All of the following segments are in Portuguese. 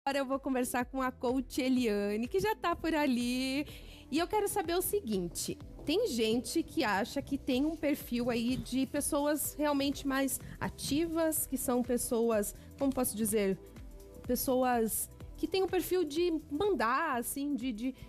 Agora eu vou conversar com a coach Eliane, que já tá por ali. E eu quero saber o seguinte: tem gente que acha que tem um perfil aí de pessoas realmente mais ativas, que são pessoas, como posso dizer, pessoas que têm um perfil de mandar, assim,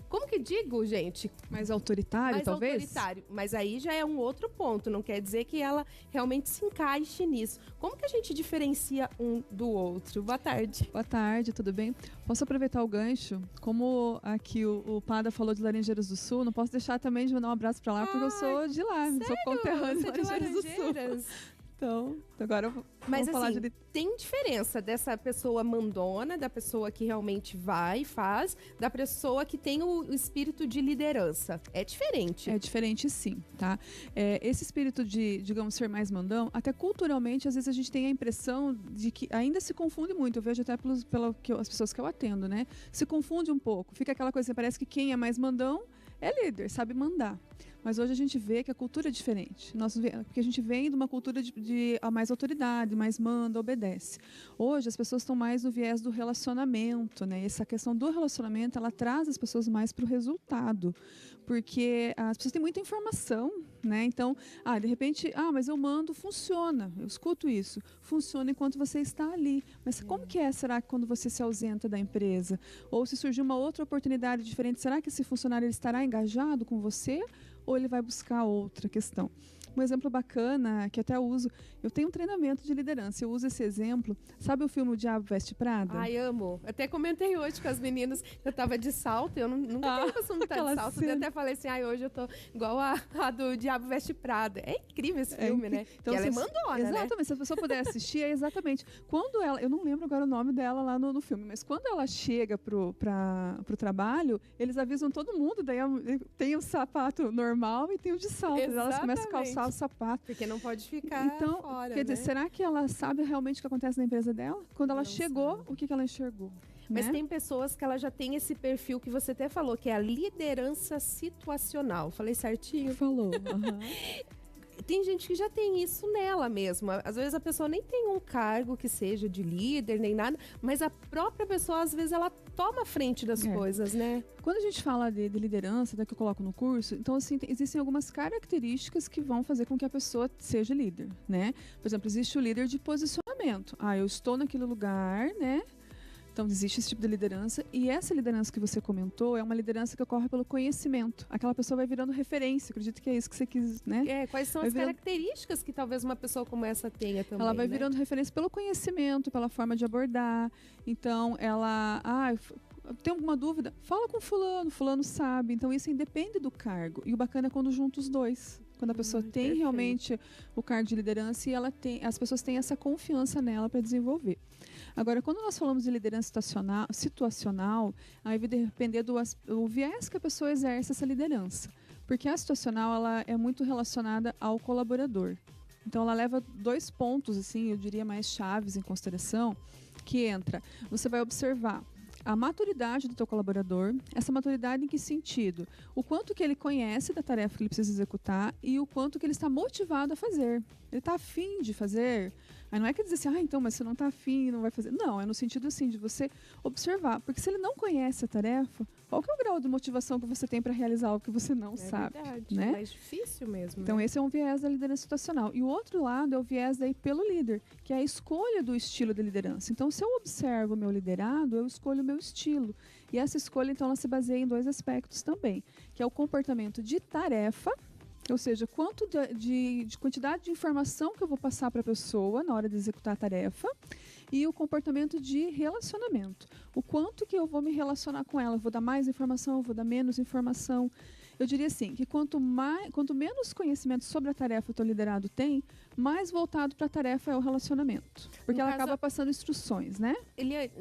como que digo, gente? Mais autoritário, talvez? Mais autoritário. Mas aí já é um outro ponto, não quer dizer que ela realmente se encaixe nisso. Como que a gente diferencia um do outro? Boa tarde. Boa tarde, tudo bem? Posso aproveitar o gancho? Como aqui o Pada falou de Laranjeiras do Sul, não posso deixar também de mandar um abraço pra lá, porque eu sou de lá, sério? sou conterrânea de Laranjeiras do Laranjeiras? Sul. Então, agora eu Mas vou falar assim, de... tem diferença dessa pessoa mandona, da pessoa que realmente vai e faz, da pessoa que tem o espírito de liderança. É diferente. É diferente, sim, tá? Esse espírito de, digamos, ser mais mandão, até culturalmente, às vezes a gente tem a impressão de que ainda se confunde muito. Eu vejo até as pessoas que eu atendo, né? Se confunde um pouco. Fica aquela coisa, parece que quem é mais mandão é líder, sabe mandar. Mas hoje a gente vê que a cultura é diferente. Porque a gente vem de uma cultura de mais autoridade, mais manda, obedece. Hoje as pessoas estão mais no viés do relacionamento, né? Essa questão do relacionamento, ela traz as pessoas mais para o resultado. Porque as pessoas têm muita informação, né? Então, de repente, mas eu mando, funciona. Eu escuto isso. Funciona enquanto você está ali. Mas como que será que quando você se ausenta da empresa? Ou se surgir uma outra oportunidade diferente, será que esse funcionário ele estará engajado com você? Ou ele vai buscar outra questão? Um exemplo bacana, que até uso, eu tenho um treinamento de liderança, eu uso esse exemplo. Sabe o filme O Diabo Veste Prada? Ai, amo. Até comentei hoje com as meninas, eu tava de salto, eu nunca tenho costume de estar de salto. Eu até falei assim, hoje eu tô igual a do Diabo Veste Prada. É incrível esse filme, né? Então, ela é mandona, exatamente, né? Se a pessoa puder assistir, é exatamente. Quando ela, eu não lembro agora o nome dela lá no filme, mas quando ela chega pro trabalho, eles avisam todo mundo, daí tem o sapato normal e tem o de salto. Elas começam a calçar o sapato. Porque não pode ficar fora, quer dizer, será que ela sabe realmente o que acontece na empresa dela? Quando ela chegou, sabe. O que ela enxergou? Mas né? tem pessoas que ela já tem esse perfil que você até falou, que é a liderança situacional. Falei certinho? Falou. Uhum. Tem gente que já tem isso nela mesmo. Às vezes a pessoa nem tem um cargo que seja de líder, nem nada, mas a própria pessoa, às vezes, ela toma a frente das coisas, né? Quando a gente fala de liderança, que eu coloco no curso, então, assim, existem algumas características que vão fazer com que a pessoa seja líder, né? Por exemplo, existe o líder de posicionamento. Eu estou naquele lugar, né? Então, existe esse tipo de liderança. E essa liderança que você comentou é uma liderança que ocorre pelo conhecimento. Aquela pessoa vai virando referência. Acredito que é isso que você quis, né? Quais são as características que talvez uma pessoa como essa tenha também, ela vai virando referência pelo conhecimento, pela forma de abordar. Então, ela... tem alguma dúvida? Fala com fulano sabe. Então, isso independe do cargo. E o bacana é quando junta os dois. Quando a pessoa tem realmente o cargo de liderança e as pessoas têm essa confiança nela para desenvolver. Agora, quando nós falamos de liderança situacional, aí vai depender do viés que a pessoa exerce essa liderança. Porque a situacional, ela é muito relacionada ao colaborador. Então, ela leva 2 pontos, assim, eu diria mais chaves em consideração, que entra. Você vai observar a maturidade do teu colaborador. Essa maturidade em que sentido? O quanto que ele conhece da tarefa que ele precisa executar e o quanto que ele está motivado a fazer. Ele está afim de fazer. Aí não é que dizer assim, então, mas você não está afim, não vai fazer. Não, é no sentido assim, de você observar. Porque se ele não conhece a tarefa, qual que é o grau de motivação que você tem para realizar algo que você não sabe? Verdade, né? É mais difícil mesmo. Então, esse é um viés da liderança situacional. E o outro lado é o viés daí pelo líder, que é a escolha do estilo de liderança. Então, se eu observo o meu liderado, eu escolho o meu estilo. E essa escolha, então, ela se baseia em 2 aspectos também, que é o comportamento de tarefa, ou seja, quanto de quantidade de informação que eu vou passar para a pessoa na hora de executar a tarefa, e o comportamento de relacionamento. O quanto que eu vou me relacionar com ela. Eu vou dar mais informação, eu vou dar menos informação. Eu diria assim, que quanto menos conhecimento sobre a tarefa o teu liderado tem, mais voltado para a tarefa é o relacionamento. Porque ela acaba passando instruções, né?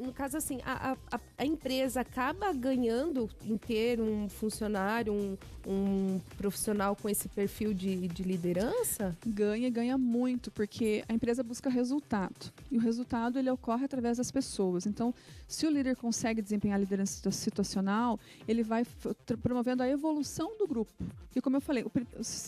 No caso, assim, a empresa acaba ganhando em ter um funcionário, um profissional com esse perfil de liderança? Ganha muito, porque a empresa busca resultado. E o resultado, ele ocorre através das pessoas. Então, se o líder consegue desempenhar a liderança situacional, ele vai promovendo a evolução do grupo. E como eu falei,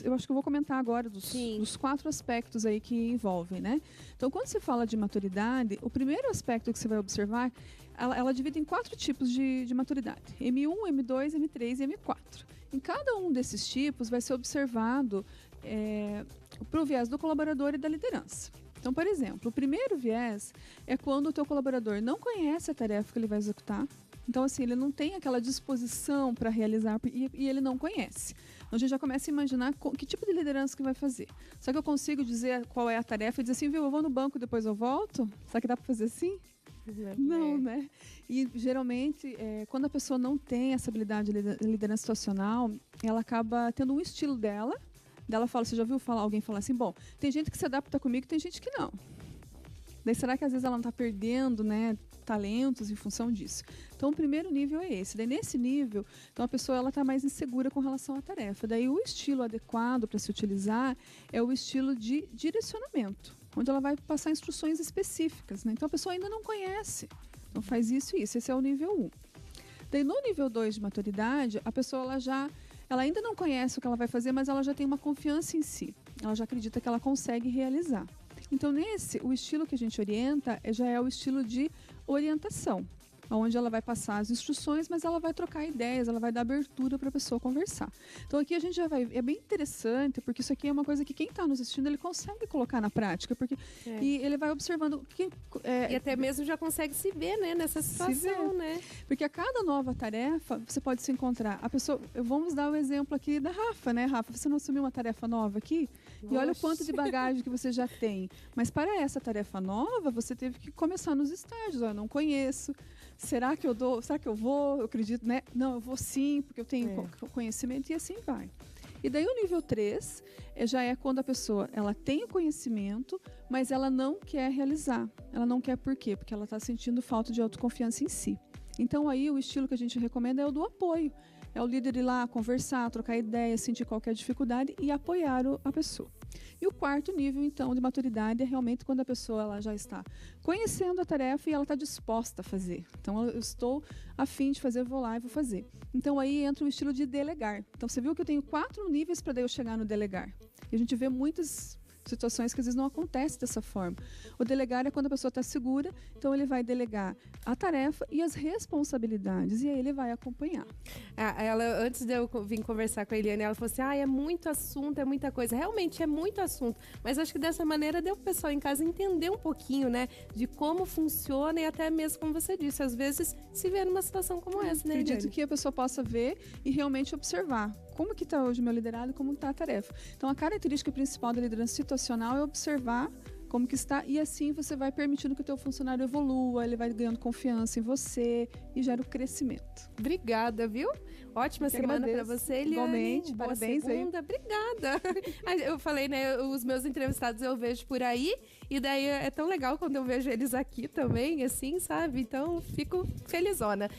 eu acho que eu vou comentar agora dos 4 aspectos aí que envolvem, né? Então, quando se fala de maturidade, o primeiro aspecto que você vai observar, ela divide em 4 tipos de maturidade: M1, M2, M3 e M4. Em cada um desses tipos vai ser observado para o viés do colaborador e da liderança. Então, por exemplo, o primeiro viés é quando o teu colaborador não conhece a tarefa que ele vai executar. Então, assim, ele não tem aquela disposição para realizar e ele não conhece. Então, a gente já começa a imaginar que tipo de liderança que vai fazer. Será que eu consigo dizer qual é a tarefa e dizer assim, viu, eu vou no banco, depois eu volto? Será que dá para fazer assim? Não, né? E, geralmente, quando a pessoa não tem essa habilidade de liderança situacional, ela acaba tendo um estilo dela. Ela fala, você já viu alguém falar assim, bom, tem gente que se adapta comigo e tem gente que não. Daí será que às vezes ela não está perdendo, né, talentos em função disso? Então o primeiro nível é esse. Daí nesse nível, então a pessoa está mais insegura com relação à tarefa. Daí o estilo adequado para se utilizar é o estilo de direcionamento, onde ela vai passar instruções específicas, né? Então a pessoa ainda não conhece. Então faz isso e isso. Esse é o nível 1. Daí no nível 2 de maturidade, a pessoa ela ainda não conhece o que ela vai fazer, mas ela já tem uma confiança em si. Ela já acredita que ela consegue realizar. Então, o estilo que a gente orienta já é o estilo de orientação, onde ela vai passar as instruções, mas ela vai trocar ideias, ela vai dar abertura para a pessoa conversar. Então, aqui a gente já vai... É bem interessante, porque isso aqui é uma coisa que quem está nos assistindo, ele consegue colocar na prática, porque e ele vai observando... E até mesmo já consegue se ver, né, nessa situação, né? Porque a cada nova tarefa, você pode se encontrar. A pessoa... Vamos dar o exemplo aqui da Rafa, né, Rafa? Você não assumiu uma tarefa nova aqui? Nossa. E olha o quanto de bagagem que você já tem. Mas para essa tarefa nova, você teve que começar nos estágios. Eu não conheço. Será que eu dou? Será que eu vou? Eu acredito, né? Não, eu vou sim, porque eu tenho conhecimento e assim vai. E daí o nível 3 já é quando a pessoa ela tem o conhecimento, mas ela não quer realizar. Ela não quer por quê? Porque ela está sentindo falta de autoconfiança em si. Então aí o estilo que a gente recomenda é o do apoio. É o líder ir lá conversar, trocar ideias, sentir qualquer dificuldade e apoiar a pessoa. E o quarto nível, então, de maturidade é realmente quando a pessoa ela já está conhecendo a tarefa e ela está disposta a fazer. Então, eu estou a fim de fazer, vou lá e vou fazer. Então, aí entra o estilo de delegar. Então, você viu que eu tenho 4 níveis para daí eu chegar no delegar. E a gente vê muitas situações que às vezes não acontece dessa forma. O delegar é quando a pessoa está segura, então ele vai delegar a tarefa e as responsabilidades, e aí ele vai acompanhar. Ela, antes de eu vir conversar com a Eliane, ela falou assim, é muito assunto, é muita coisa. Realmente é muito assunto, mas acho que dessa maneira deu o pessoal em casa entender um pouquinho, né, de como funciona e até mesmo, como você disse, às vezes se vê numa situação como essa, né, Acredito Eliane? que a pessoa possa ver e realmente observar como que está hoje o meu liderado e como está a tarefa. Então, a característica principal da liderança situacional é observar como que está e assim você vai permitindo que o teu funcionário evolua, ele vai ganhando confiança em você e gera o crescimento. Obrigada, viu? Ótima semana para você, Eliane. Igualmente, boa parabéns segunda. Aí. Obrigada. Eu falei, né, os meus entrevistados eu vejo por aí e daí é tão legal quando eu vejo eles aqui também, assim, sabe? Então, fico felizona.